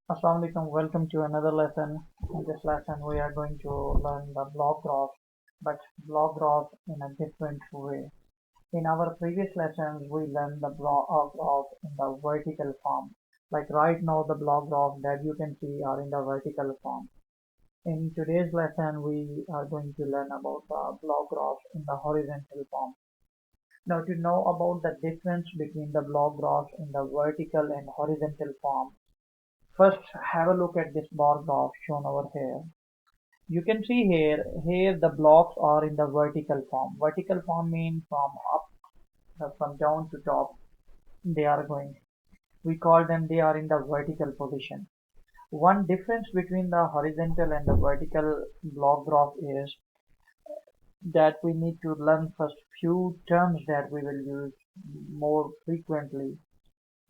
Assalamu alaikum. Welcome to another lesson. In this lesson, we are going to learn the block graph, but block graph in a different way. In our previous lessons, we learned the block graph in the vertical form. Like right now, the block graph that you can see are in the vertical form. In today's lesson, we are going to learn about the block graph in the horizontal form. Now, to know about the difference between the block graphs in the vertical and horizontal form, first, have a look at this bar graph shown over here. You can see here the blocks are in the vertical form. Vertical form means from up, from down to top, they are going. We call them they are in the vertical position. One difference between the horizontal and the vertical block graph is that we need to learn first few terms that we will use more frequently.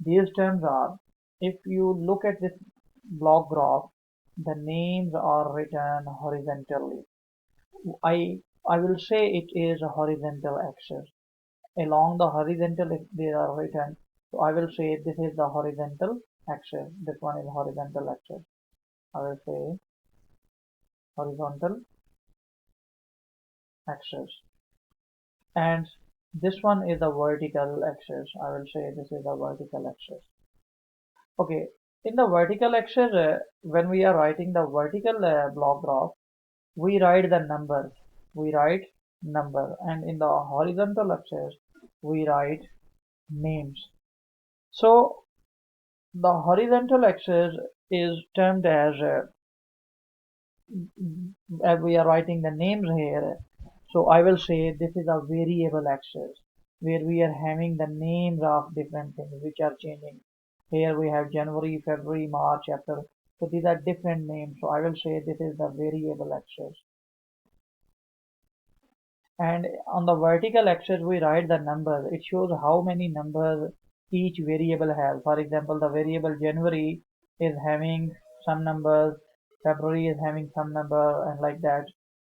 These terms are, if you look at this block graph, the names are written horizontally. I I will say it is a horizontal axis. Along the horizontal if they are written, so I will say this is the horizontal axis. This one is horizontal axis. I will say horizontal axis. And this one is the vertical axis. I will say this is the vertical axis. Okay, in the vertical axis, when we are writing the vertical block graph, we write the numbers. We write number, and in the horizontal axis, we write names. So the horizontal axis is termed as we are writing the names here. So I will say this is a variable axis where we are having the names of different things which are changing. Here we have January, February, March, April. So these are different names. So I will say this is the variable axis. And on the vertical axis we write the numbers. It shows how many numbers each variable has. For example, the variable January is having some numbers, February is having some number, and like that.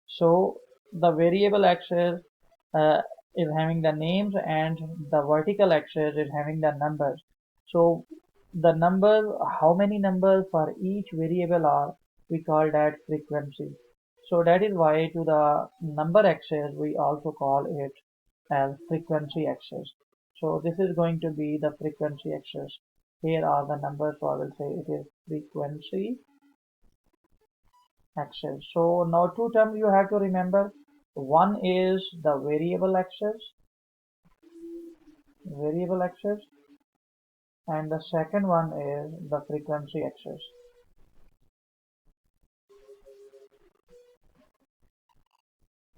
So the variable axis uh, is having the names, and the vertical axis is having the numbers. So the numbers, how many numbers for each variable are, we call that frequency. So that is why to the number axis we also call it as frequency axis. So this is going to be the frequency axis. Here are the numbers, so I will say it is frequency axis. So now two terms you have to remember. One is the variable axis, and the second one is the frequency axis.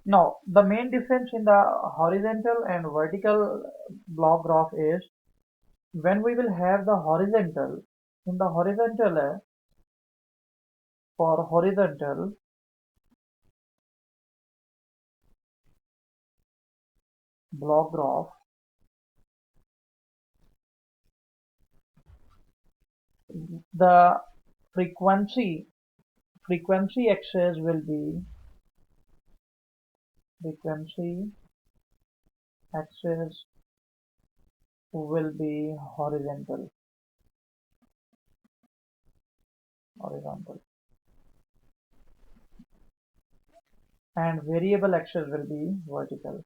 Now, the main difference in the horizontal and vertical block graph is when we will have the horizontal, in the horizontal, for horizontal block graph, the frequency frequency axis will be frequency axis will be horizontal, and variable axis will be vertical.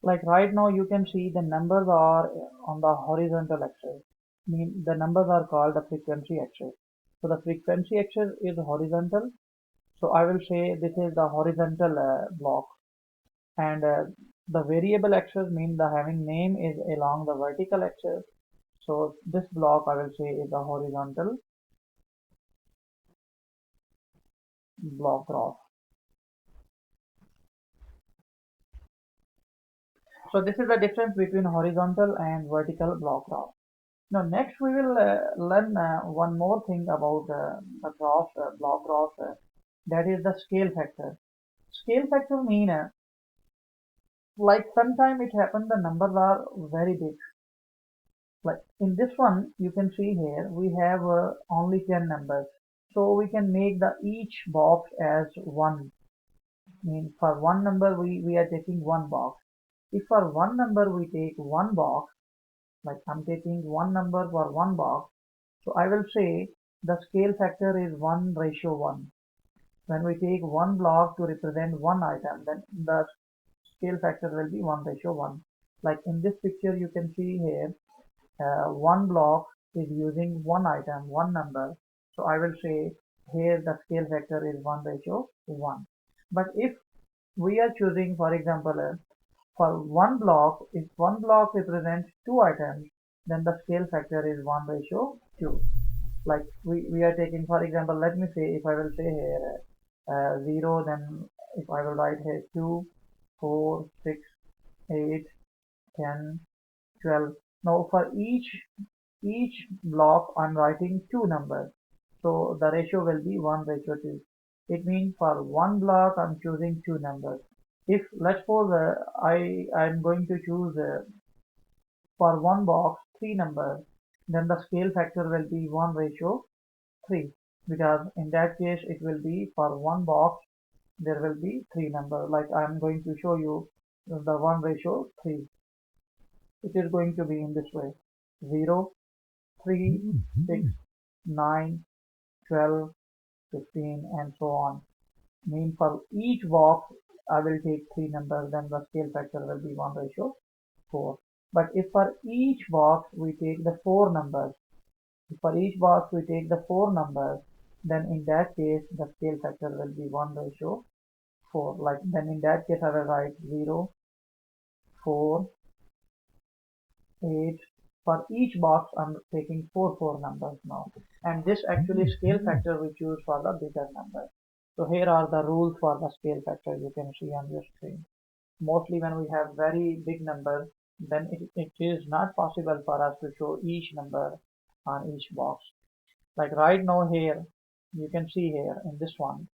Like right now you can see the numbers are on the horizontal axis. Mean the numbers are called the frequency axis. So the frequency axis is horizontal. So I will say this is the horizontal block, and the variable axis means the having name is along the vertical axis. So this block I will say is the horizontal block graph. So this is the difference between horizontal and vertical block graph. Now next we will learn one more thing about the block graph, that is the scale factor. Scale factor mean like sometimes it happens the numbers are very big, Like in this one, you can see here we have only 10 numbers. So we can make the each box as one. Mean for one number we are taking one box. If for one number we take one box, like I'm taking one number for one box, so I will say the scale factor is 1:1. When we take one block to represent one item, then the scale factor will be 1:1. Like in this picture, you can see here, one block is using one item, one number. So I will say here the scale factor is 1:1. But if we are choosing, for example, for one block, if one block represents two items, then the scale factor is 1:2. Like we are taking, for example, let me say if I will say here 0, then if I will write here 2, 4, 6, 8, 10, 12. Now for each block I'm writing two numbers, so the ratio will be 1:2. It means for one block I'm choosing two numbers. If let's suppose I'm going to choose for one box three numbers, then the scale factor will be 1:3, because in that case it will be for one box there will be three numbers. Like I'm going to show you the 1:3. It is going to be in this way: 0, 3, 6, 9, 12, 15, and so on. Mean for each box I will take three numbers, then the scale factor will be 1:4. But if for each box we take the four numbers, if for each box we take the four numbers, then in that case the scale factor will be 1:4. Like then in that case I will write 0, 4, 8. For each box I'm taking four numbers now. And this actually scale factor we choose for the bigger number. So here are the rules for the scale factor you can see on your screen. Mostly when we have very big numbers, then it is not possible for us to show each number on each box. Like right now here, you can see here in this one,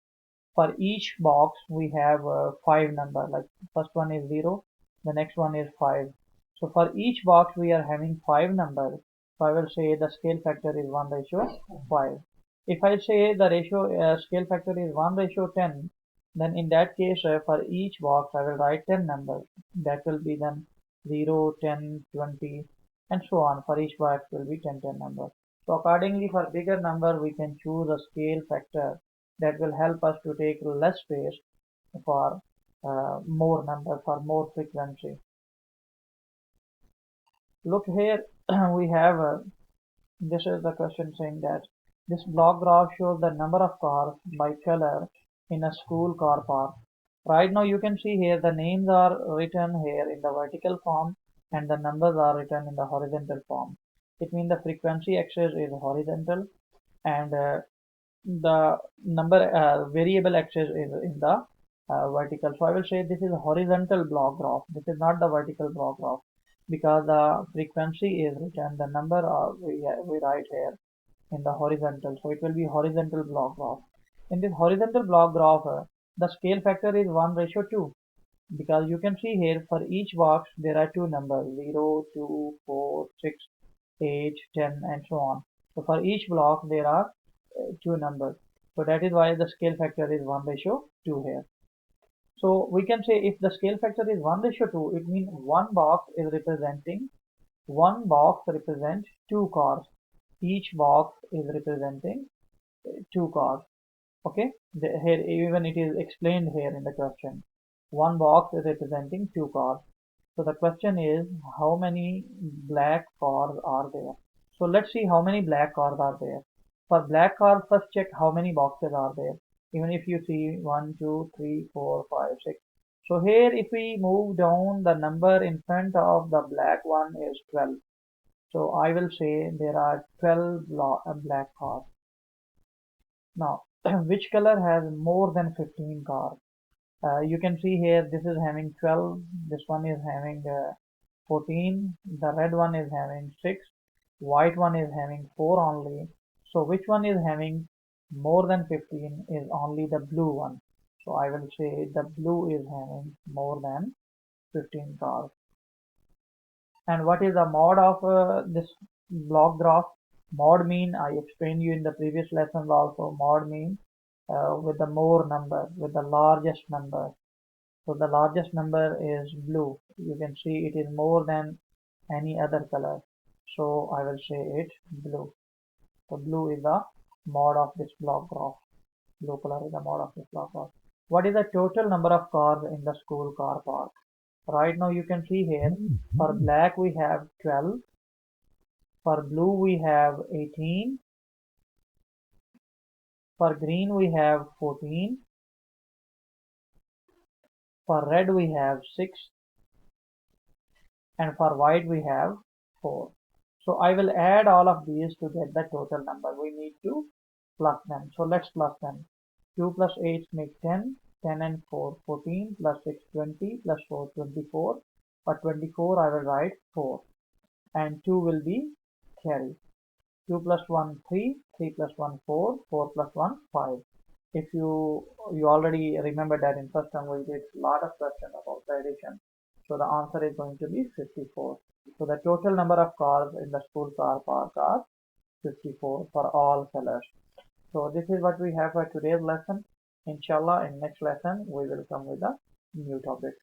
for each box we have five number. Like first one is 0, the next one is 5. So for each box we are having five numbers. So I will say the scale factor is 1:5. If I say the ratio scale factor is 1:10, then in that case for each box I will write 10 numbers. That will be then 0, 10, 20, and so on. For each box will be 10 numbers. So accordingly, for bigger number we can choose a scale factor that will help us to take less space for more number, for more frequency. Look here, we have this is the question saying that this block graph shows the number of cars by color in a school car park. Right now you can see here the names are written here in the vertical form and the numbers are written in the horizontal form. It means the frequency axis is horizontal and the number variable axis is in the vertical. So I will say this is a horizontal block graph. This is not the vertical block graph because the frequency is written, the number we write here in the horizontal. So it will be horizontal block graph. In this horizontal block graph, the scale factor is 1:2 because you can see here for each box there are two numbers 0, 2, 4, 6, 8, 10, and so on. So for each block there are two numbers. So that is why the scale factor is 1:2 here. So we can say if the scale factor is 1:2, it means one box represents two cars. Each box is representing two cars. Okay, here even it is explained here in the question. One box is representing two cars. So the question is how many black cars are there? So let's see how many black cars are there. For black cars, first check how many boxes are there. Even if you see 1, 2, 3, 4, 5, 6. So here if we move down, the number in front of the black one is 12. So I will say there are 12 black cars. Now, which color has more than 15 cars? You can see here this is having 12, this one is having 14, the red one is having 6, white one is having 4 only. So which one is having more than 15 is only the blue one. So I will say the blue is having more than 15 cars. And what is the mod of this block graph? Mod mean, I explained you in the previous lesson also, mod means with the more number, with the largest number. So the largest number is blue. You can see it is more than any other color. So I will say it blue. So blue is the mod of this block graph. Blue color is the mod of this block graph. What is the total number of cars in the school car park? Right now you can see here, for black we have 12, for blue we have 18, for green we have 14, for red we have 6, and for white we have 4. So I will add all of these to get the total number. We need to plus them. So let's plus them. 2 plus 8 make 10, 10 and 4, 14, plus 6, 20, plus 4, 24. For 24 I will write 4, and 2 will be carry. 2 plus 1, 3, 3 plus 1, 4, 4 plus 1, 5. If you already remember that in first term we did a lot of questions about the addition. So the answer is going to be 54. So the total number of cars in the school car park are 54 for all colors. So this is what we have for today's lesson. Inshallah, in next lesson we will come with a new topic.